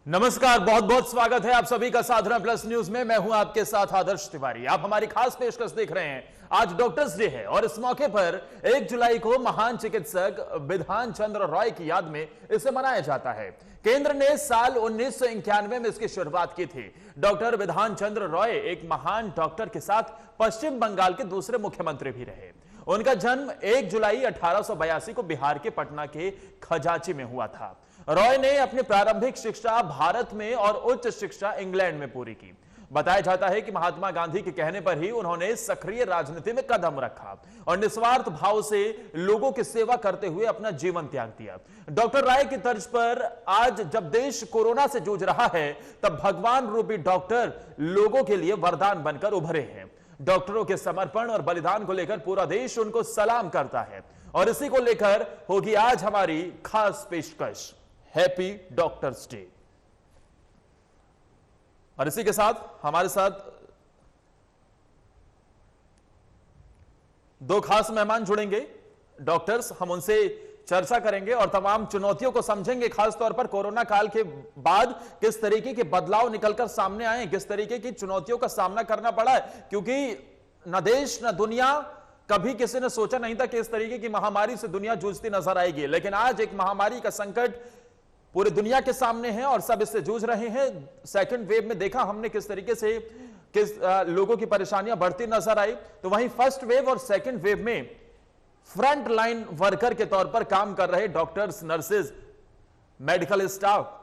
नमस्कार, बहुत बहुत स्वागत है आप सभी का साधना प्लस न्यूज में। मैं हूं आपके साथ आदर्श तिवारी। आप हमारी खास पेशकश देख रहे हैं। आज डॉक्टर्स डे है और इस मौके पर 1 जुलाई को महान चिकित्सक बिधान चंद्र रॉय की याद में इसे मनाया जाता है। केंद्र ने साल 1991 में इसकी शुरुआत की थी। डॉक्टर बिधान चंद्र रॉय एक महान डॉक्टर के साथ पश्चिम बंगाल के दूसरे मुख्यमंत्री भी रहे। उनका जन्म 1 जुलाई 1882 को बिहार के पटना के खजाची में हुआ था। रॉय ने अपनी प्रारंभिक शिक्षा भारत में और उच्च शिक्षा इंग्लैंड में पूरी की। बताया जाता है कि महात्मा गांधी के कहने पर ही उन्होंने सक्रिय राजनीति में कदम रखा और निस्वार्थ भाव से लोगों की सेवा करते हुए अपना जीवन त्याग दिया। डॉक्टर रॉय की तर्ज पर आज जब देश कोरोना से जूझ रहा है, तब भगवान रूपी डॉक्टर लोगों के लिए वरदान बनकर उभरे हैं। डॉक्टरों के समर्पण और बलिदान को लेकर पूरा देश उनको सलाम करता है और इसी को लेकर होगी आज हमारी खास पेशकश, हैप्पी डॉक्टर्स डे। और इसी के साथ हमारे साथ दो खास मेहमान जुड़ेंगे, डॉक्टर्स। हम उनसे चर्चा करेंगे और तमाम चुनौतियों को समझेंगे, खासतौर पर कोरोना काल के बाद किस तरीके के बदलाव निकलकर सामने आए, किस तरीके की चुनौतियों का सामना करना पड़ा है। क्योंकि न देश न दुनिया, कभी किसी ने सोचा नहीं था कि इस तरीके की महामारी से दुनिया जूझती नजर आएगी। लेकिन आज एक महामारी का संकट पूरी दुनिया के सामने है और सब इससे जूझ रहे हैं। सेकंड वेव में देखा हमने किस तरीके से लोगों की परेशानियां बढ़ती नजर आई, तो वहीं फर्स्ट वेव और सेकंड वेव में फ्रंट लाइन वर्कर के तौर पर काम कर रहे डॉक्टर्स, नर्सेज, मेडिकल स्टाफ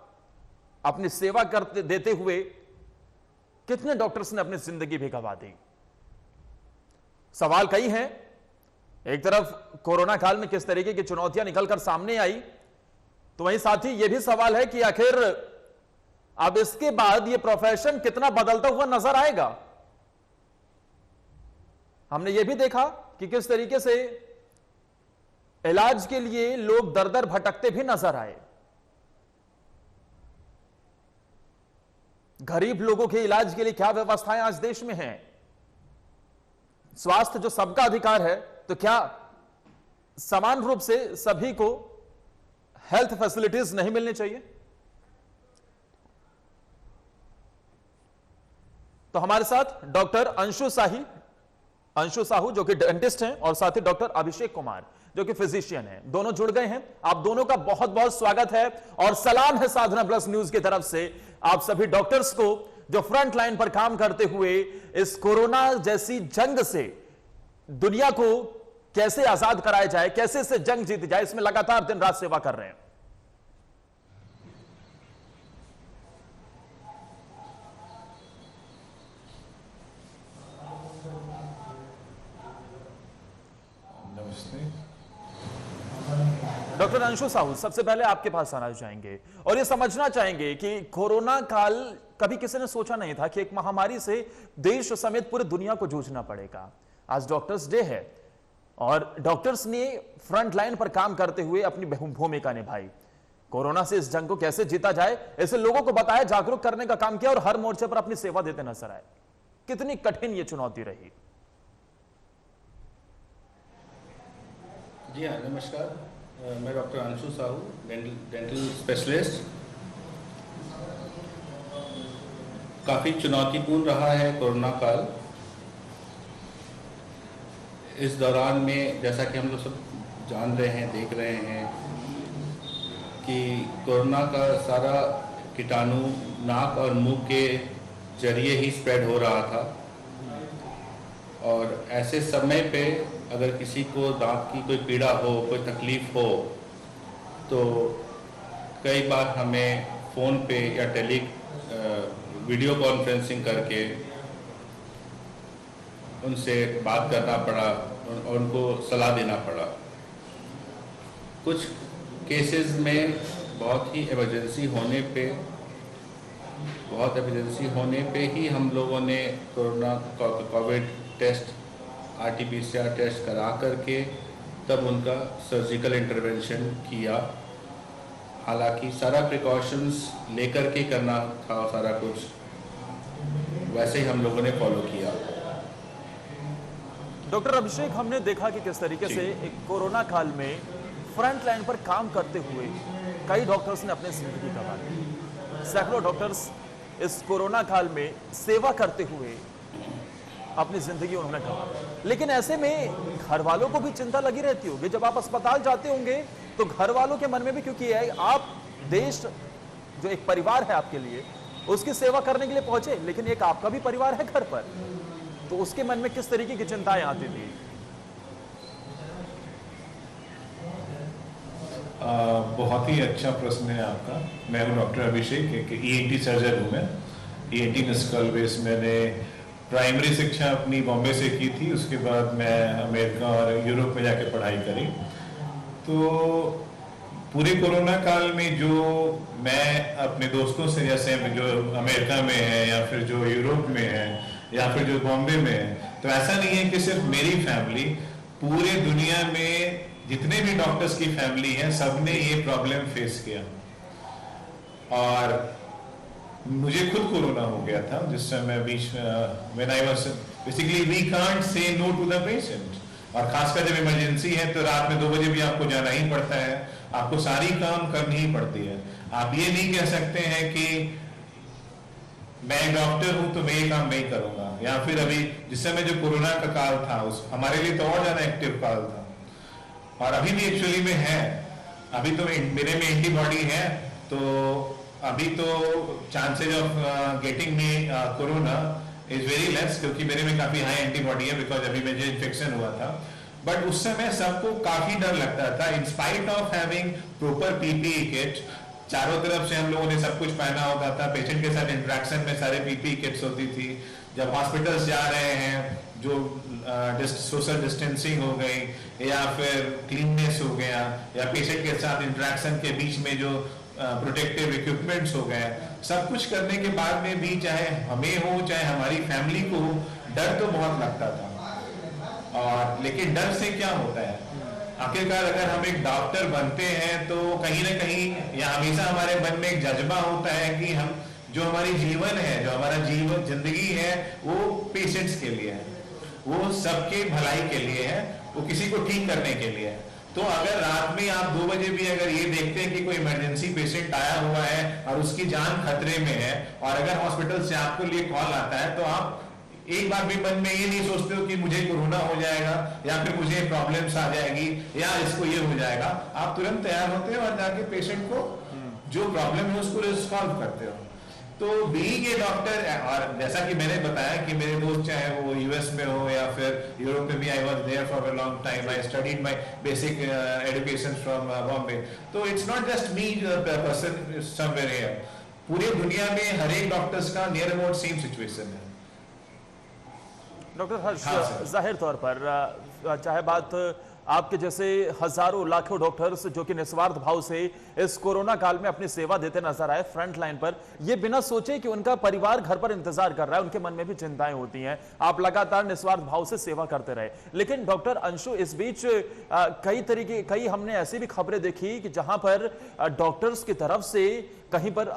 अपनी सेवा करते देते हुए कितने डॉक्टर्स ने अपनी जिंदगी भी गंवा दी। सवाल कई हैं। एक तरफ कोरोना काल में किस तरीके की चुनौतियां निकलकर सामने आई, तो वहीं साथ ही यह भी सवाल है कि आखिर अब इसके बाद यह प्रोफेशन कितना बदलता हुआ नजर आएगा। हमने यह भी देखा कि किस तरीके से इलाज के लिए लोग दर दर भटकते भी नजर आए। गरीब लोगों के इलाज के लिए क्या व्यवस्थाएं आज देश में हैं। स्वास्थ्य जो सबका अधिकार है, तो क्या समान रूप से सभी को हेल्थ फैसिलिटीज नहीं मिलनी चाहिए। तो हमारे साथ डॉक्टर अंशु साहू जो कि डेंटिस्ट हैं और साथ ही डॉक्टर अभिषेक कुमार जो कि फिजिशियन हैं, दोनों जुड़ गए हैं। आप दोनों का बहुत बहुत स्वागत है और सलाम है साधना प्लस न्यूज की तरफ से आप सभी डॉक्टर्स को, जो फ्रंट लाइन पर काम करते हुए इस कोरोना जैसी जंग से दुनिया को कैसे आजाद कराया जाए, कैसे इससे जंग जीती जाए, इसमें लगातार दिन रात सेवा कर रहे हैं। डॉक्टर अंशु साहू, सबसे पहले आपके पास आना चाहेंगे और ये समझना चाहेंगे कि कोरोना काल कभी किसी ने सोचा नहीं था कि एक महामारी से देश समेत पूरी दुनिया को जूझना पड़ेगा। आज डॉक्टर्स डे है और डॉक्टर्स ने फ्रंट लाइन पर काम करते हुए अपनी भूमिका निभाई। कोरोना से इस जंग को कैसे जीता जाए, इसे लोगों को बताया, जागरूक करने का काम किया और हर मोर्चे पर अपनी सेवा देते नजर आए। कितनी कठिन ये चुनौती रही। जी हाँ, नमस्कार। मैं doctor Anshu Sahu, dental specialist. काफ़ी चुनौतीपूर्ण रहा है कोरोना काल। इस दौरान में जैसा कि हम लोग सब जान रहे हैं, देख रहे हैं कि कोरोना का सारा कीटाणु नाक और मुंह के जरिए ही स्प्रेड हो रहा था और ऐसे समय पे अगर किसी को दांत की कोई पीड़ा हो, कोई तकलीफ हो, तो कई बार हमें फ़ोन पे या वीडियो कॉन्फ्रेंसिंग करके उनसे बात करना पड़ा और उनको सलाह देना पड़ा। कुछ केसेस में बहुत इमरजेंसी होने पे ही हम लोगों ने कोविड टेस्ट, RT-PCR टेस्ट करा करके तब उनका सर्जिकल इंटरवेंशन किया। हालांकि सारा प्रिकॉशंस लेकर के करना था, सारा कुछ वैसे ही हम लोगों ने फॉलो किया। डॉक्टर अभिषेक, हमने देखा कि किस तरीके से एक कोरोना काल में फ्रंट लाइन पर काम करते हुए कई डॉक्टर्स ने अपने जिंदगी गंवा दी। सैकड़ों डॉक्टर्स इस कोरोना काल में सेवा करते हुए अपनी जिंदगी उन्होंने गंवा, लेकिन ऐसे में घर वालों को भी चिंता लगी रहती होगी। जब आप अस्पताल जाते होंगे तो घर वालों के मन में भी, क्योंकि आप देश जो एक परिवार है आपके लिए, उसकी सेवा करने के लिए पहुंचे, लेकिन एक आपका भी परिवार है घर पर, तो उसके मन में किस तरीके की चिंताएं आती थी? बहुत ही अच्छा प्रश्न है आपका। मैं हूं डॉक्टर अभिषेक, एक ईएनटी सर्जन हूं मैं। ईएनटी नस्कल बेस मैंने प्राइमरी शिक्षा अपनी बॉम्बे से की थी, उसके बाद मैं अमेरिका और यूरोप में जाके पढ़ाई करी। तो पूरे कोरोना काल में जो मैं अपने दोस्तों से, जैसे जो अमेरिका में है या फिर जो यूरोप में है या फिर जो बॉम्बे में है, तो ऐसा नहीं है कि सिर्फ मेरी फैमिली, पूरे दुनिया में जितने भी डॉक्टर्स की फैमिली है, सबने ये प्रॉब्लम फेस किया। और मुझे खुद कोरोना हो गया था जिस समय बीच में, when I was basically we can't say no to the patient, और खासकर जब इमरजेंसी है तो रात में 2 बजे भी आपको जाना ही पड़ता है, आपको सारी काम करनी ही पड़ती है। आप ये नहीं कह सकते हैं कि मैं डॉक्टर हूं तो मैं ये काम नहीं करूंगा, या फिर अभी जिस समय जो कोरोना का काल था उस हमारे लिए तो और ज्यादा एक्टिव काल था, और अभी भी एक्चुअली में है। अभी तो मेरे में एंटीबॉडी है, तो अभी तो chances of getting me corona is very less, क्योंकि मेरे में काफी हाई एंटीबॉडी है, बिकॉज अभी मुझे इन्फेक्शन हुआ था। बट उस समय सबको काफी डर लगता था, in spite of having proper PPE kit. चारों तरफ से हम लोगों ने सब कुछ पहना होता था, पेशेंट के साथ इंटरेक्शन में सारे पीपीई किट्स होती थी। जब हॉस्पिटल्स जा रहे हैं, जो सोशल डिस्टेंसिंग हो गई या फिर क्लीननेस हो गया, या पेशेंट के साथ इंटरेक्शन के बीच में जो प्रोटेक्टिव इक्विपमेंट्स हो गए, सब कुछ करने के बाद में भी, चाहे हमें हो चाहे हमारी फैमिली को हो, डर तो बहुत लगता था। और लेकिन डर से क्या होता है, आखिरकार अगर हम एक डॉक्टर बनते हैं तो कहीं ना कहीं या हमेशा हमारे मन में एक जज्बा होता है कि हम जो हमारी जीवन है, जो हमारा जीवन जिंदगी है, वो पेशेंट्स के लिए है, वो सबके भलाई के लिए है, वो किसी को ठीक करने के लिए है। तो अगर रात में आप 2 बजे भी अगर ये देखते हैं कि कोई इमरजेंसी पेशेंट आया हुआ है और उसकी जान खतरे में है, और अगर हॉस्पिटल से आपको लिए कॉल आता है, तो आप एक बार भी मन में ये नहीं सोचते हो कि मुझे कोरोना हो जाएगा या फिर मुझे प्रॉब्लम्स आ जाएगी या इसको ये हो जाएगा। आप तुरंत तैयार होते हो और जाके पेशेंट को जो प्रॉब्लम है उसको सॉल्व करते हो। तो बीइंग ए डॉक्टर, और जैसा कि मैंने बताया कि मेरे दोस्त चाहे वो यूएस में हो या फिर यूरोप में भी, I was there for a long time, I studied my basic education from Bombay. तो it's not just me person somewhere here, पूरे दुनिया में हर एक डॉक्टर्स का नियर अबाउट सेम सिचुएशन है। डॉक्टर हर्ष, जाहिर तौर पर चाहे बात आपके जैसे हजारों लाखों डॉक्टर्स जो कि निस्वार्थ भाव से इस कोरोना काल में अपनी सेवा देते नजर आए फ्रंट लाइन पर, ये बिना सोचे कि उनका परिवार घर पर इंतजार कर रहा है, उनके मन में भी चिंताएं होती हैं। आप लगातार निस्वार्थ भाव से सेवा करते रहे, लेकिन डॉक्टर अंशु, इस बीच कई हमने ऐसी भी खबरें देखी कि जहां पर डॉक्टर्स की तरफ से कहीं पर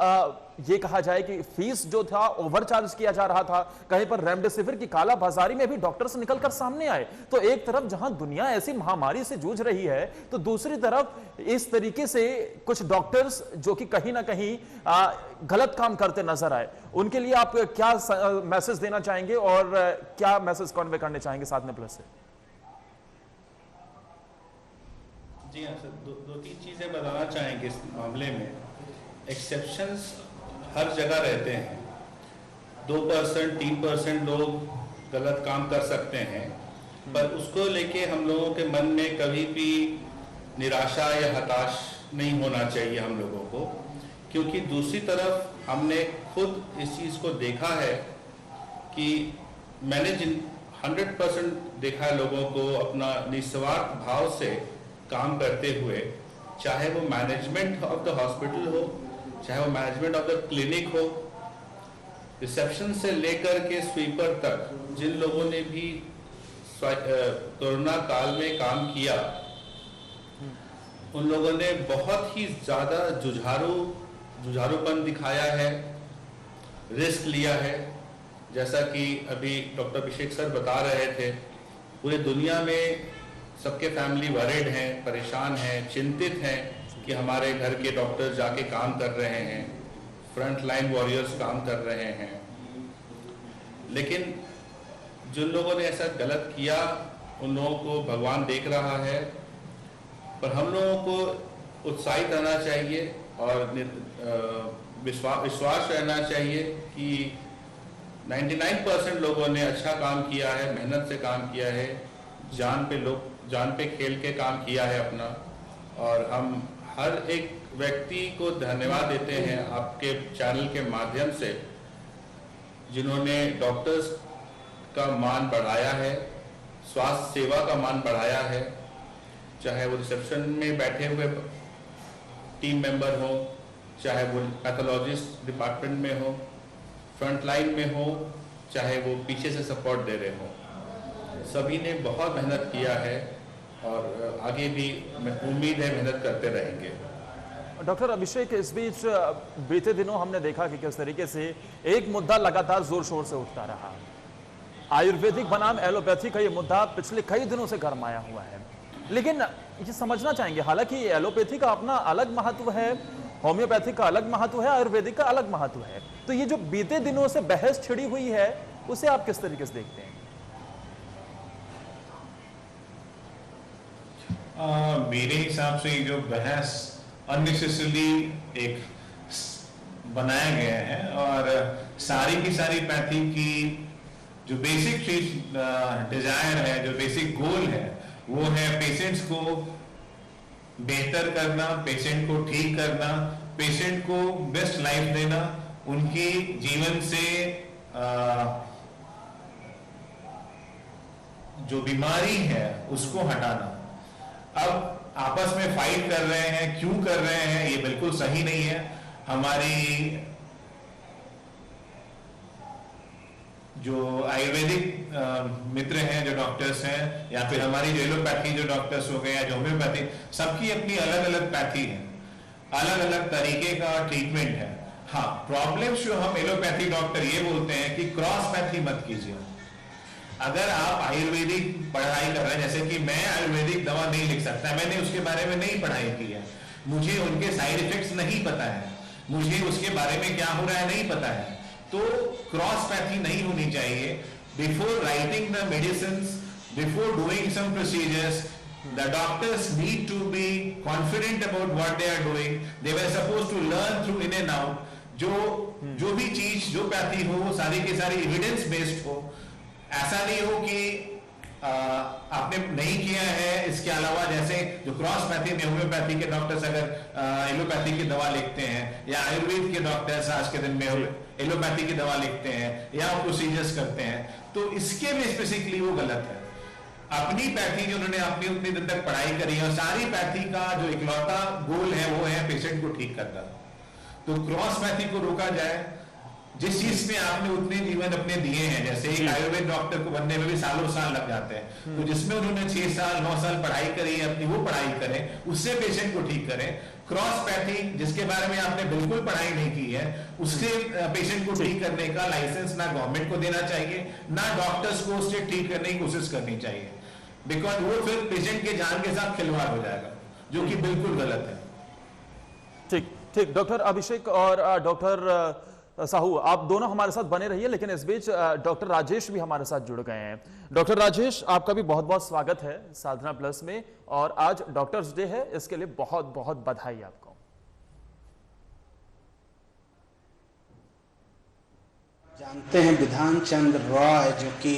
ये कहा जाए कि फीस जो था ओवरचार्ज किया जा रहा था, कहीं पर रेमडेसिविर की काला बाजारी में भी डॉक्टर्स निकलकर सामने आए। तो एक तरफ जहां दुनिया ऐसी महामारी से जूझ रही है, तो दूसरी तरफ इस तरीके से कुछ डॉक्टर्स जो कि कहीं ना कहीं गलत काम करते नजर आए, उनके लिए आप क्या मैसेज देना चाहेंगे और क्या मैसेज कन्वे करने चाहेंगे साथ में प्लस से? जी हाँ सर, दो तीन चीजें बताना चाहेंगे इस मामले में। एक्सेप्शंस हर जगह रहते हैं, 2% 3% लोग गलत काम कर सकते हैं, पर उसको लेके हम लोगों के मन में कभी भी निराशा या हताश नहीं होना चाहिए हम लोगों को, क्योंकि दूसरी तरफ हमने खुद इस चीज़ को देखा है कि मैंने जिन 100% देखा है लोगों को अपना निस्वार्थ भाव से काम करते हुए, चाहे वो मैनेजमेंट ऑफ द हॉस्पिटल हो, चाहे वो मैनेजमेंट ऑफ द क्लिनिक हो, रिसेप्शन से लेकर के स्वीपर तक, जिन लोगों ने भी कोरोना काल में काम किया, उन लोगों ने बहुत ही ज्यादा जुझारूपन दिखाया है, रिस्क लिया है। जैसा कि अभी डॉक्टर अभिषेक सर बता रहे थे, पूरे दुनिया में सबके फैमिली वरीड हैं, परेशान हैं, चिंतित हैं कि हमारे घर के डॉक्टर जाके काम कर रहे हैं, फ्रंट लाइन वॉरियर्स काम कर रहे हैं, लेकिन जिन लोगों ने ऐसा गलत किया उन लोगों को भगवान देख रहा है। पर हम लोगों को उत्साहित रहना चाहिए और विश्वास रहना चाहिए कि 99% लोगों ने अच्छा काम किया है, मेहनत से काम किया है, जान पे खेल के काम किया है अपना। और हम हर एक व्यक्ति को धन्यवाद देते हैं आपके चैनल के माध्यम से, जिन्होंने डॉक्टर्स का मान बढ़ाया है, स्वास्थ्य सेवा का मान बढ़ाया है, चाहे वो रिसेप्शन में बैठे हुए टीम मेंबर हो, चाहे वो पैथोलॉजिस्ट डिपार्टमेंट में हो, फ्रंट लाइन में हो, चाहे वो पीछे से सपोर्ट दे रहे हो। सभी ने बहुत मेहनत किया है और आगे भी उम्मीद है मेहनत करते रहेंगे। डॉक्टर अभिषेक, इस बीच बीते दिनों हमने देखा कि किस तरीके से एक मुद्दा लगातार जोर शोर से उठता रहा। आयुर्वेदिक बनाम एलोपैथी का ये मुद्दा पिछले कई दिनों से गरमाया हुआ है, लेकिन ये समझना चाहेंगे, हालांकि एलोपैथी का अपना अलग महत्व है, होम्योपैथी का अलग महत्व है, आयुर्वेदिक का अलग महत्व है, तो ये जो बीते दिनों से बहस छिड़ी हुई है उसे आप किस तरीके से देखते हैं? मेरे हिसाब से जो बहस अननेसेसरली एक बनाया गया है, और सारी की सारी पैथी की जो बेसिक डिजायर है, जो बेसिक गोल है, वो है पेशेंट्स को बेहतर करना, पेशेंट को ठीक करना, पेशेंट को बेस्ट लाइफ देना, उनकी जीवन से जो बीमारी है उसको हटाना। अब आपस में फाइट कर रहे हैं, क्यों कर रहे हैं, ये बिल्कुल सही नहीं है। हमारी जो आयुर्वेदिक मित्र हैं, जो डॉक्टर्स हैं, या फिर हमारी जो एलोपैथी जो डॉक्टर्स हो गए, या जो होम्योपैथी, सबकी अपनी अलग अलग पैथी है, अलग अलग तरीके का ट्रीटमेंट है। हाँ, प्रॉब्लम जो हम एलोपैथी डॉक्टर ये बोलते हैं कि क्रॉस पैथी मत कीजिए। अगर आप आयुर्वेदिक पढ़ाई कर रहे हैं, जैसे कि मैं आयुर्वेदिक दवा नहीं लिख सकता, मैंने उसके बारे में नहीं पढ़ाई की है, मुझे उनके साइड इफेक्ट्स नहीं पता है, मुझे उसके बारे में क्या हो रहा है नहीं पता है, तो क्रॉस पैथी नहीं होनी चाहिए। Before writing the medicine, before doing some procedures, the doctors need to be confident about what they are doing. They were supposed to learn through in and out. जो भी चीज, जो पैथी हो, वो सारी की सारी एविडेंस बेस्ड हो। ऐसा नहीं हो कि आपने नहीं किया है, इसके अलावा जैसे जो क्रॉस पैथी में होम्योपैथी के डॉक्टर्स अगर एलोपैथी की दवा लिखते हैं, या आयुर्वेद के डॉक्टर्स आज के दिन में एलोपैथी की दवा लिखते हैं या प्रोसीजर्स करते हैं, तो इसके में स्पेसिफिकली वो गलत है। अपनी पैथी जो उन्होंने अपनी उतनी दिन तक पढ़ाई करी है, और सारी पैथी का जो इकलौता गोल है वो है पेशेंट को ठीक करना। तो क्रॉस पैथी को रोका जाए। जिस चीज में आपने उतने जीवन अपने दिए हैं, जैसे एक आयुर्वेद डॉक्टर को बनने में भी सालों साल लग जाते हैं, तो जिसमें उन्होंने 6 साल 9 साल पढ़ाई करी है अपनी, वो पढ़ाई करें, उससे पेशेंट को ठीक करें। क्रॉस पैथी जिसके बारे में आपने बिल्कुल पढ़ाई नहीं की है, उससे पेशेंट को ठीक करने का लाइसेंस ना गवर्नमेंट को देना चाहिए, ना डॉक्टर्स को उससे ठीक करने की कोशिश करनी चाहिए, बिकॉज वो फिर पेशेंट के जान के साथ खिलवाड़ हो जाएगा, जो कि बिल्कुल गलत है। ठीक। डॉक्टर अभिषेक और डॉक्टर साहू, आप दोनों हमारे साथ बने रहिए, लेकिन इस बीच डॉक्टर राजेश भी हमारे साथ जुड़ गए हैं। डॉक्टर राजेश, आपका भी बहुत बहुत स्वागत है साधना प्लस में, और आज डॉक्टर्स डे है, इसके लिए बहुत बहुत बधाई आपको। जानते हैं विधान चंद्र रॉय, जो कि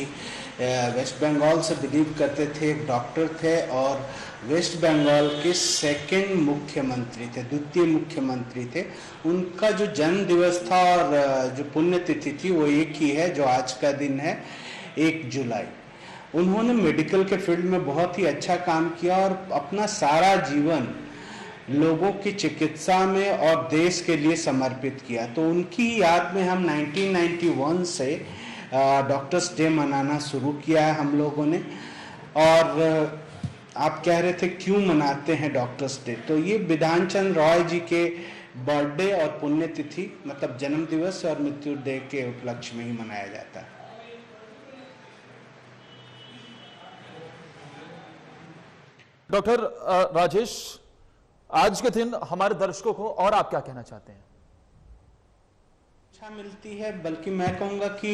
वेस्ट बंगाल से बिलीव करते थे, एक डॉक्टर थे और वेस्ट बंगाल के सेकंड मुख्यमंत्री थे, द्वितीय मुख्यमंत्री थे। उनका जो जन्म दिवस था और जो पुण्यतिथि थी वो एक ही है, जो आज का दिन है, 1 जुलाई। उन्होंने मेडिकल के फील्ड में बहुत ही अच्छा काम किया और अपना सारा जीवन लोगों की चिकित्सा में और देश के लिए समर्पित किया। तो उनकी याद में हम 1991 से डॉक्टर्स डे मनाना शुरू किया है हम लोगों ने। और आप कह रहे थे क्यों मनाते हैं डॉक्टर्स डे, तो ये विधान चंद्र रॉय जी के बर्थडे और पुण्यतिथि, मतलब जन्म दिवस और मृत्यु डे के उपलक्ष्य में ही मनाया जाता है। डॉक्टर राजेश, आज के दिन हमारे दर्शकों को और आप क्या कहना चाहते हैं? शिक्षा मिलती है, बल्कि मैं कहूँगा कि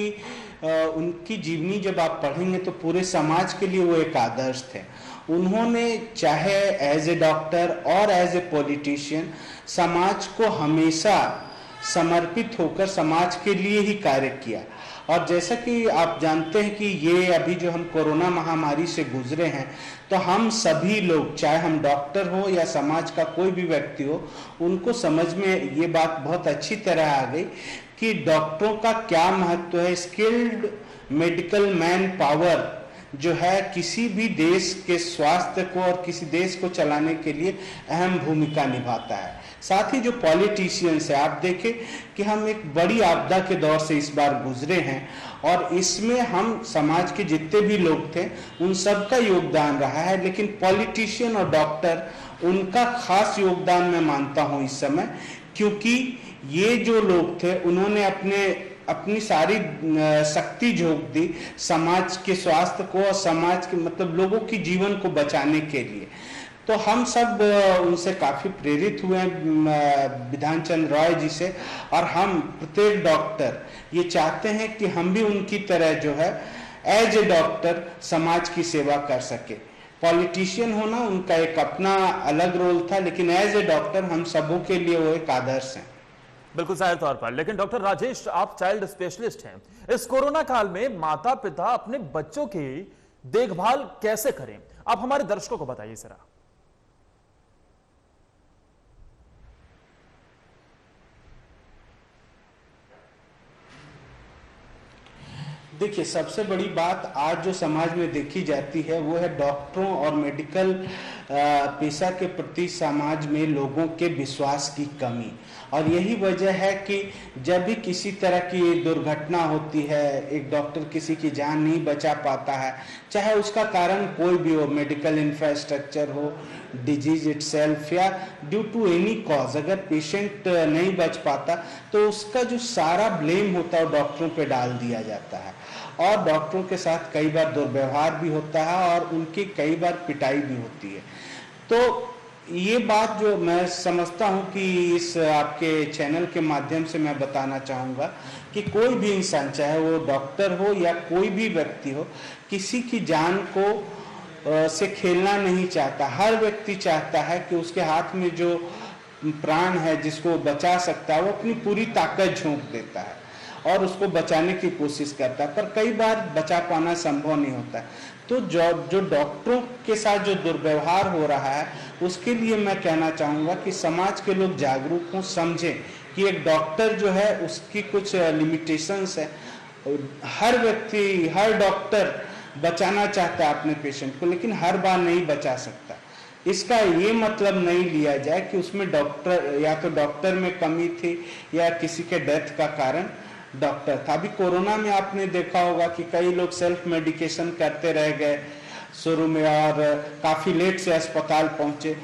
उनकी जीवनी जब आप पढ़ेंगे तो पूरे समाज के लिए वो एक आदर्श थे। उन्होंने चाहे एज ए डॉक्टर और एज ए पॉलिटिशियन समाज को हमेशा समर्पित होकर समाज के लिए ही कार्य किया। और जैसा कि आप जानते हैं कि ये अभी जो हम कोरोना महामारी से गुजरे हैं, तो हम सभी लोग, चाहे हम डॉक्टर हो या समाज का कोई भी व्यक्ति हो, उनको समझ में ये बात बहुत अच्छी तरह आ गई कि डॉक्टरों का क्या महत्व है। स्किल्ड मेडिकल मैन पावर जो है किसी भी देश के स्वास्थ्य को और किसी देश को चलाने के लिए अहम भूमिका निभाता है। साथ ही जो पॉलिटिशियंस है, आप देखें कि हम एक बड़ी आपदा के दौर से इस बार गुजरे हैं और इसमें हम समाज के जितने भी लोग थे उन सब का योगदान रहा है, लेकिन पॉलिटिशियन और डॉक्टर उनका खास योगदान मैं मानता हूं इस समय, क्योंकि ये जो लोग थे उन्होंने अपनी सारी शक्ति झोंक दी समाज के स्वास्थ्य को और समाज के मतलब लोगों की जीवन को बचाने के लिए। तो हम सब उनसे काफी प्रेरित हुए हैं, बिधान चंद्र रॉय जी से, और हम प्रत्येक डॉक्टर ये चाहते हैं कि हम भी उनकी तरह जो है एज ए डॉक्टर समाज की सेवा कर सके। पॉलिटिशियन होना उनका एक अपना अलग रोल था, लेकिन एज ए डॉक्टर हम सबों के लिए वो एक आदर्श हैं। बिल्कुल जाहिर तौर पर। लेकिन डॉक्टर राजेश, आप चाइल्ड स्पेशलिस्ट हैं, इस कोरोना काल में माता पिता अपने बच्चों की देखभाल कैसे करें, आप हमारे दर्शकों को बताइए जरा। देखिए, सबसे बड़ी बात आज जो समाज में देखी जाती है वो है डॉक्टरों और मेडिकल पेशा के प्रति समाज में लोगों के विश्वास की कमी। और यही वजह है कि जब भी किसी तरह की दुर्घटना होती है, एक डॉक्टर किसी की जान नहीं बचा पाता है, चाहे उसका कारण कोई भी हो, मेडिकल इंफ्रास्ट्रक्चर हो, डिजीज इटसेल्फ, या ड्यू टू एनी कॉज, अगर पेशेंट नहीं बच पाता तो उसका जो सारा ब्लेम होता है वो डॉक्टरों पे डाल दिया जाता है। और डॉक्टरों के साथ कई बार दुर्व्यवहार भी होता है और उनकी कई बार पिटाई भी होती है। तो ये बात जो मैं समझता हूं कि इस आपके चैनल के माध्यम से मैं बताना चाहूँगा कि कोई भी इंसान, चाहे वो डॉक्टर हो या कोई भी व्यक्ति हो, किसी की जान को से खेलना नहीं चाहता। हर व्यक्ति चाहता है कि उसके हाथ में जो प्राण है जिसको बचा सकता है वो अपनी पूरी ताकत झोंक देता है और उसको बचाने की कोशिश करता है, पर कई बार बचा पाना संभव नहीं होता। तो जो डॉक्टरों के साथ जो दुर्व्यवहार हो रहा है उसके लिए मैं कहना चाहूँगा कि समाज के लोग जागरूक हों, समझें कि एक डॉक्टर जो है उसकी कुछ लिमिटेशंस है। हर व्यक्ति, हर डॉक्टर बचाना चाहता है अपने पेशेंट को, लेकिन हर बार नहीं बचा सकता। इसका ये मतलब नहीं लिया जाए कि उसमें डॉक्टर, या तो डॉक्टर में कमी थी या किसी के डेथ का कारण डॉक्टर था। अभी कोरोना में आपने देखा होगा कि कई लोग सेल्फ मेडिकेशन करते रह गए शुरू में और काफी लेट से अस्पताल पहुंचे।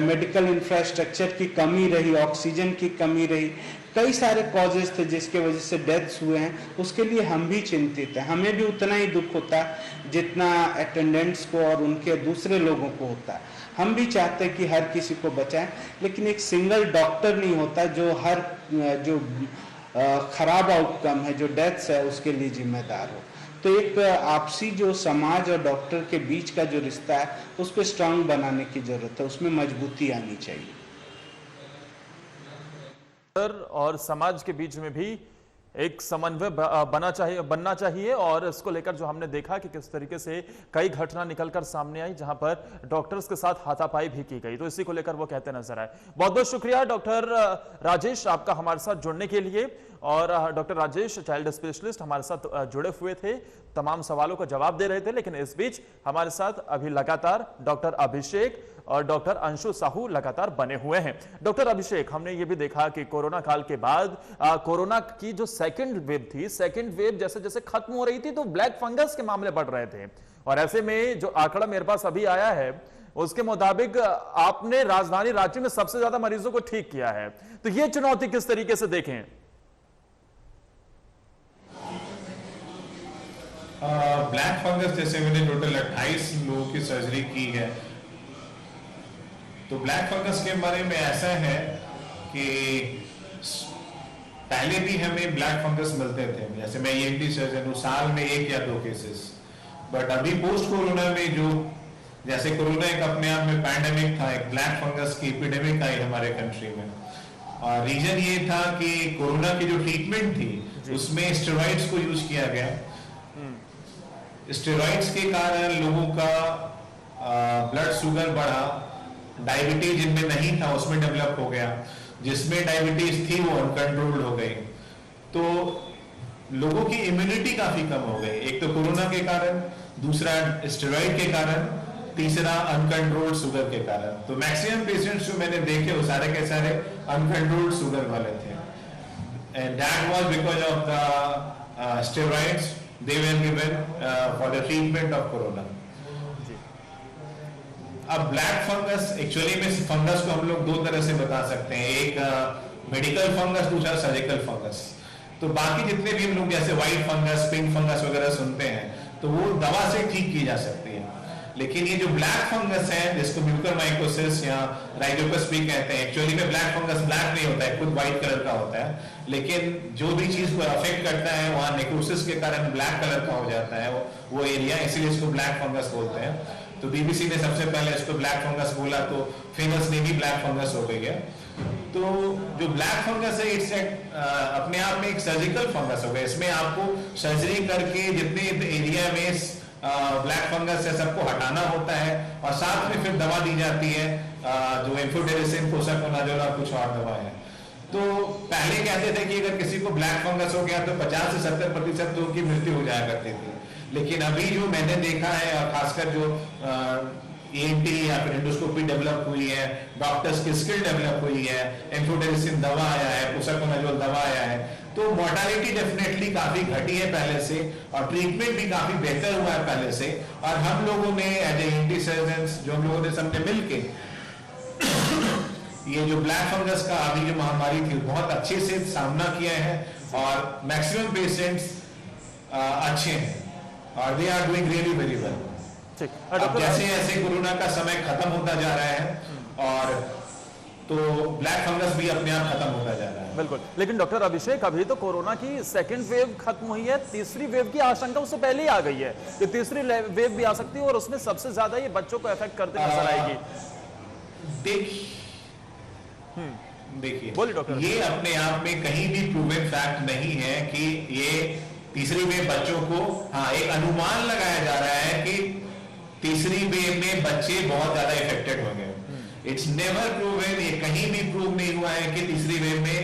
मेडिकल इंफ्रास्ट्रक्चर की कमी रही, ऑक्सीजन की कमी रही, कई सारे कॉजेस थे जिसके वजह से डेथ्स हुए हैं। उसके लिए हम भी चिंतित हैं, हमें भी उतना ही दुख होता है जितना अटेंडेंट्स को और उनके दूसरे लोगों को होता है। हम भी चाहते हैं कि हर किसी को बचाएं, लेकिन एक सिंगल डॉक्टर नहीं होता जो हर जो खराब आउटकम है, जो डेथ्स है, उसके लिए जिम्मेदार हो। तो एक आपसी जो समाज और डॉक्टर के बीच का जो रिश्ता है उसको स्ट्रांग बनाने की जरूरत है, उसमें मजबूती आनी चाहिए। और समाज के बीच में भी एक समन्वय बनना चाहिए और इसको लेकर जो हमने देखा कि किस तरीके से कई घटना निकलकर सामने आई जहां पर डॉक्टर्स के साथ हाथापाई भी की गई, तो इसी को लेकर वो कहते नजर आए। बहुत बहुत शुक्रिया डॉक्टर राजेश आपका हमारे साथ जुड़ने के लिए। और डॉक्टर राजेश चाइल्ड स्पेशलिस्ट हमारे साथ जुड़े हुए थे, तमाम सवालों का जवाब दे रहे थे, लेकिन इस बीच हमारे साथ अभी लगातार डॉक्टर अभिषेक और डॉक्टर अंशु साहू लगातार बने हुए हैं। डॉक्टर अभिषेक, हमने ये भी देखा कि कोरोना काल के बाद कोरोना की जो सेकंड वेव थी, सेकंड वेव जैसे जैसे खत्म हो रही थी तो ब्लैक फंगस के मामले बढ़ रहे थे, और ऐसे में जो आंकड़ा मेरे पास अभी आया है उसके मुताबिक आपने राजधानी रांची में सबसे ज्यादा मरीजों को ठीक किया है, तो ये चुनौती किस तरीके से देखें? ब्लैक फंगस जैसे मैंने टोटल 28 लोगों की सर्जरी की है। तो ब्लैक फंगस के बारे में ऐसा है कि पहले भी हमें ब्लैक फंगस मिलते थे, जैसे मैं ईएनटी सर्जन हूँ, साल में 1 या 2 केसेस। बट अभी पोस्ट कोरोना में जो जैसे कोरोना एक अपने आप में पैंडेमिक था, एक ब्लैक फंगस की एपिडेमिक आई हमारे कंट्री में, और रीजन ये था कि कोरोना की जो ट्रीटमेंट थी उसमें स्टेरॉइड्स को यूज किया गया। स्टेरॉइड्स के कारण लोगों का ब्लड शुगर बढ़ा, डायबिटीज जिनमें नहीं था उसमें डेवलप हो गया, जिसमें डायबिटीज थी वो अनकंट्रोल्ड हो गई, तो लोगों की इम्यूनिटी काफी कम हो गई। एक तो कोरोना के कारण, दूसरा स्टेरॉइड के कारण, तीसरा अनकंट्रोल्ड शुगर के कारण। तो मैक्सिमम पेशेंट्स जो मैंने देखे वो सारे के सारे अनकंट्रोल्ड शुगर वाले थे, and that was because of the steroids they were given for the treatment of corona. अब ब्लैक फंगस, एक्चुअली में फंगस को हम लोग 2 तरह से बता सकते हैं, एक मेडिकल फंगस, दूसरा सर्जिकल फंगस। तो बाकी जितने भी हम लोग जैसे व्हाइट फंगस, पिंक फंगस वगैरह सुनते हैं तो वो दवा से ठीक की जा सकती है, लेकिन ये जो ब्लैक फंगस है जिसको म्यूकरमाइकोसिस या राइजोपस्पी कहते हैं, एक्चुअली में ब्लैक फंगस ब्लैक नहीं होता है, खुद व्हाइट कलर का होता है, लेकिन जो भी चीज को अफेक्ट करता है वहां नेक्रोसिस के कारण ब्लैक कलर का हो जाता है वो एरिया, इसीलिए इसको ब्लैक फंगस बोलते हैं। तो बीबीसी ने सबसे पहले इसको ब्लैक फंगस बोला, तो फेमस ने भी ब्लैक फंगस हो गई है। तो जो ब्लैक फंगस है इट्स अपने आप में एक सर्जिकल फंगस हो गया, इसमें आपको सर्जरी करके जितने एरिया में ब्लैक फंगस है सबको हटाना होता है, और साथ में फिर दवा दी जाती है जो एम्फोटेरिसिन, कोसाकोनाजोल और कुछ और दवा है। तो पहले कहते थे कि अगर किसी को ब्लैक फंगस हो गया तो 50 से 70% लोगों की मृत्यु हो जाया करती थी, लेकिन अभी जो मैंने देखा है, और खासकर जो ईएनटी या फिर एंडोस्कोपी डेवलप हुई है, डॉक्टर्स की स्किल डेवलप हुई है, एम्फोटेरिसिन दवा आया है, कोसाकोनाजोल दवा आया है, तो मोर्टालिटी डेफिनेटली काफी घटी है पहले से, और ट्रीटमेंट भी काफी बेहतर हुआ है पहले से। और हम लोगों ने एज ईएनटी सर्जन्स जो हम लोगों ने सबने मिलके ये जो ब्लैक फंगस का अभी जो महामारी थी बहुत अच्छे से सामना किया है, और मैक्सिमम पेशेंट्स अच्छे हैं और they are doing really very well. अब जैसे जैसे कोरोना का समय खत्म होता जा रहा है और तो ब्लैक फंगस भी अपने आप खत्म होता जा रहा है। बिल्कुल, लेकिन डॉक्टर अभिषेक अभी तो कोरोना की सेकंड वेव खत्म हुई है, तीसरी वेव की आशंका उससे पहले ही आ गई है कि तीसरी वेव भी आ सकती है, और उसमें सबसे ज्यादा ये बच्चों को अफेक्ट करते नजर आएगी। देखिए बोलिए डॉक्टर। ये अपने आप में कहीं भी प्रूवन फैक्ट नहीं है कि ये तीसरी वेव बच्चों को, हाँ एक अनुमान लगाया जा रहा है कि तीसरी वेव में बच्चे बहुत ज्यादा इफेक्टेड होंगे। इट्स नेवर प्रूवन, ये कहीं भी प्रूव नहीं हुआ है कि तीसरी वेव में,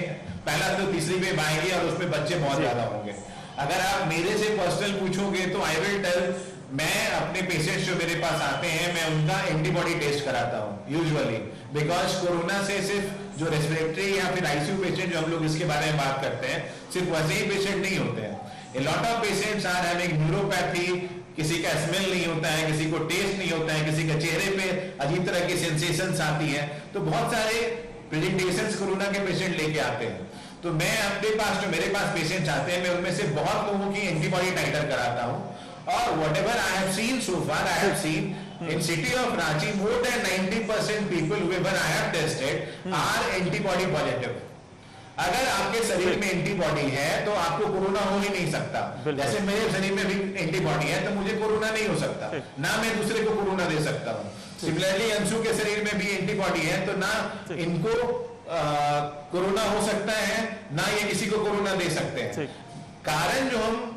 पहला तो तीसरी वेव आएगी और उसमें बच्चे बहुत ज्यादा होंगे। अगर आप मेरे से पर्सनल पूछोगे तो आई विल टेल, मैं अपने पेशेंट्स जो मेरे पास आते हैं मैं उनका एंटीबॉडी टेस्ट कराता हूं यूजुअली, बिकॉज कोरोना से सिर्फ जो रेस्पिरेटरी या फिर आईसीयू पेशेंट जो हम लोग इसके बारे में बात करते हैं, सिर्फ वैसे ही पेशेंट नहीं होते हैं। A lot of patients are having neuropathy, किसी का स्मेल नहीं होता है, किसी को टेस्ट नहीं होता है, किसी के चेहरे पे अजीब तरह की सेंसेशंस आती है, तो बहुत सारे प्रेजेंटेशंस कोरोना के पेशेंट लेके आते हैं। तो मैं अपने पास जो मेरे पास पेशेंट्स आते हैं मैं उनमें से बहुत लोगों की एंटीबॉडी टाइटर कराता हूँ, और whatever I have seen so far, I have seen in city of Ranchi more than 90% people whoever I have tested are antibody positive। अगर आपके शरीर में एंटीबॉडी है तो आपको कोरोना हो ही नहीं सकता। जैसे मेरे शरीर में भी एंटीबॉडी है तो मुझे कोरोना नहीं हो सकता, ना मैं दूसरे को कोरोना दे सकता हूँ। सिमिलरली अंशु के शरीर में भी एंटीबॉडी है तो ना इनको कोरोना हो सकता है, ना ये किसी को कोरोना दे सकते हैं। कारण जो हम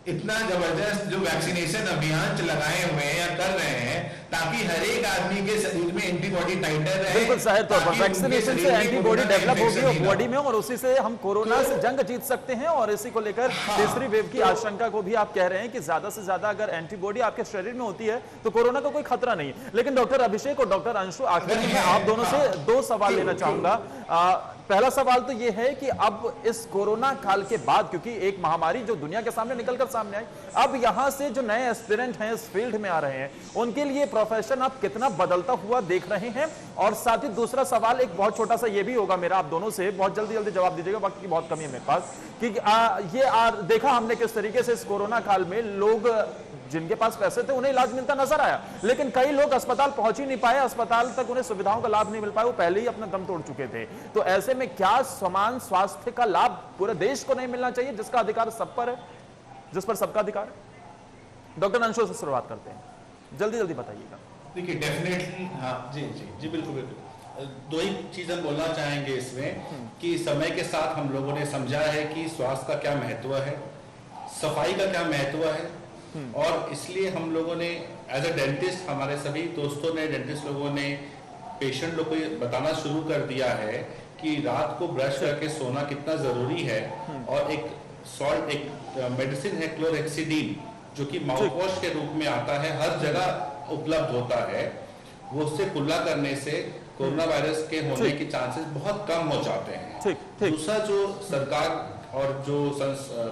इतना जबरदस्त जो वैक्सीनेशन अभियान लगाए हुए हैं या कर रहे हैं ताकि हर एक आदमी के शरीर में एंटीबॉडी टाइटर रहे। बिल्कुल सही तौर पर वैक्सीनेशन से एंटीबॉडी डेवलप होगी बॉडी में, और उसी से हम कोरोना से जंग जीत सकते हैं। और इसी को लेकर तीसरी वेव की आशंका को भी आप कह रहे हैं कि ज्यादा से ज्यादा अगर एंटीबॉडी आपके शरीर में होती है तो कोरोना का कोई खतरा नहीं है। लेकिन डॉक्टर अभिषेक और डॉक्टर अंशु, आखिर में मैं आप दोनों से 2 सवाल लेना चाहूंगा। पहला सवाल तो यह है कि अब इस कोरोना काल के बाद, क्योंकि एक महामारी जो दुनिया के सामने निकलकर सामने आई, अब यहां से जो नए एस्पिरेंट हैं इस फील्ड में आ रहे हैं, उनके लिए प्रोफेशन अब कितना बदलता हुआ देख रहे हैं, और साथ ही दूसरा सवाल एक बहुत छोटा सा ये भी होगा मेरा आप दोनों से, बहुत जल्दी जल्दी जवाब दीजिएगा, वक्त की बहुत कमी है मेरे पास, कि देखा हमने किस तरीके से इस कोरोना काल में लोग जिनके पास पैसे थे उन्हें इलाज मिलता नजर आया, लेकिन कई लोग अस्पताल पहुंच ही नहीं पाए, अस्पताल तक उन्हें सुविधाओं का लाभ नहीं मिल पाया, वो पहले ही अपना दम तोड़ चुके थे। तो ऐसे में क्या समान स्वास्थ्य का लाभ पूरे देश को नहीं मिलना चाहिए, जिसका अधिकार सब पर है, जिस पर सबका अधिकार है? डॉक्टर अंशु से शुरुआत करते हैं, जल्दी जल्दी बताइएगा। देखिए डेफिनेटली, हाँ जी जी जी बिल्कुल बिल्कुल। दो ही चीज हम बोलना चाहेंगे इसमें कि समय के साथ हम लोगों ने समझा है कि स्वास्थ्य का क्या महत्व है, सफाई का क्या महत्व है, और इसलिए हम लोगों ने एज अ डेंटिस्ट, हमारे सभी दोस्तों ने, डेंटिस्ट लोगों ने पेशेंट लोग को बताना शुरू कर दिया है कि रात को ब्रश करके सोना कितना जरूरी है। और एक सॉल्ट, एक मेडिसिन है क्लोरेक्सिडीन, जो कि माउथ वॉश के रूप में आता है, हर जगह उपलब्ध होता है, वो उससे कुल्ला करने से कोरोना वायरस के होने के चांसेस बहुत कम हो जाते हैं। दूसरा, जो सरकार और जो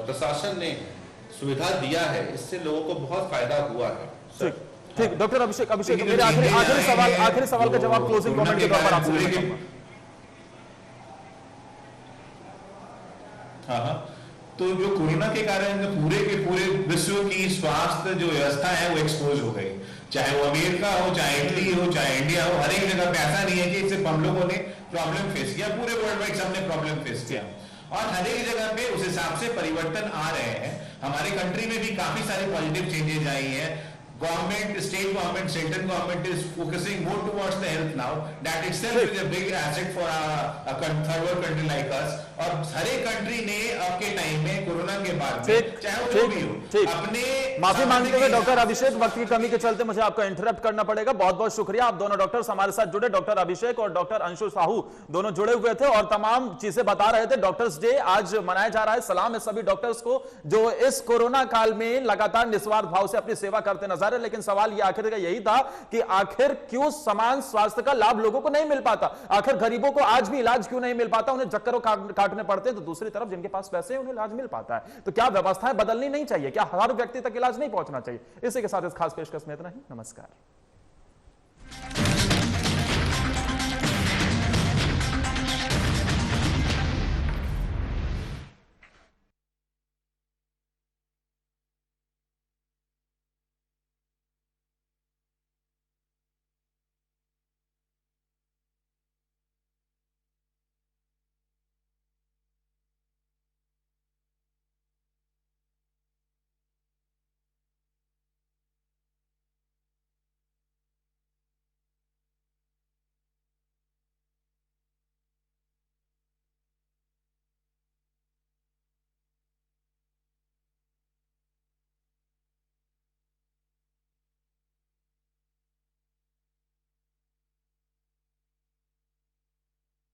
प्रशासन ने सुविधा दिया है, इससे लोगों को बहुत फायदा हुआ है। ठीक, डॉक्टर अभिषेक मेरे आखिरी सवाल का जवाब क्लोजिंग कमेंट के तौर पर आपसे लेंगे। हाँ, तो जो कोरोना के कारण पूरे के पूरे विश्व की स्वास्थ्य जो व्यवस्था है वो एक्सपोज हो गई, चाहे वो अमेरिका हो, चाहे इटली हो, चाहे इंडिया हो, हर एक जगह पे ऐसा नहीं है कि सिर्फ हम लोगों ने प्रॉब्लम फेस किया, पूरे वर्ल्ड वाइड सबने प्रॉब्लम फेस किया, और हर एक जगह पे उस हिसाब से परिवर्तन आ रहे हैं। हमारे कंट्री में भी काफी सारे पॉजिटिव चेंजेस आई हैं। Government, state government, central government is focusing more towards the health now, that itself is a big asset for a third world country like us. और हर एक कंट्री ने आपके टाइम में कोरोना के बाद में, चाहे वो भी हो, अपने माफी मांगते हुए डॉक्टर अभिषेक, वक्त की कमी के चलते मुझे आपका इंटरप्ट करना पड़ेगा। बहुत बहुत शुक्रिया, आप दोनों डॉक्टर्स हमारे साथ जुड़े, डॉक्टर अभिषेक और डॉक्टर अंशु साहू दोनों जुड़े हुए थे और तमाम चीजें बता रहे थे। डॉक्टर्स डे आज मनाया जा रहा है, सलाम है सभी डॉक्टर्स को जो इस कोरोना काल में लगातार निस्वार्थ भाव से अपनी सेवा करते नजर आए। लेकिन सवाल ये आखिर का यही था कि आखिर क्यों समान स्वास्थ्य का लाभ लोगों को नहीं मिल पाता, आखिर गरीबों को आज भी इलाज क्यों नहीं मिल पाता, उन्हें चक्करों काटने पड़ते हैं, तो दूसरी तरफ जिनके पास पैसे हैं उन्हें इलाज मिल पाता है। तो क्या व्यवस्थाएं बदलनी नहीं चाहिए, क्या हर व्यक्ति तक इलाज नहीं पहुंचना चाहिए? इसी के साथ इस खास पेशकश में इतना ही, नमस्कार।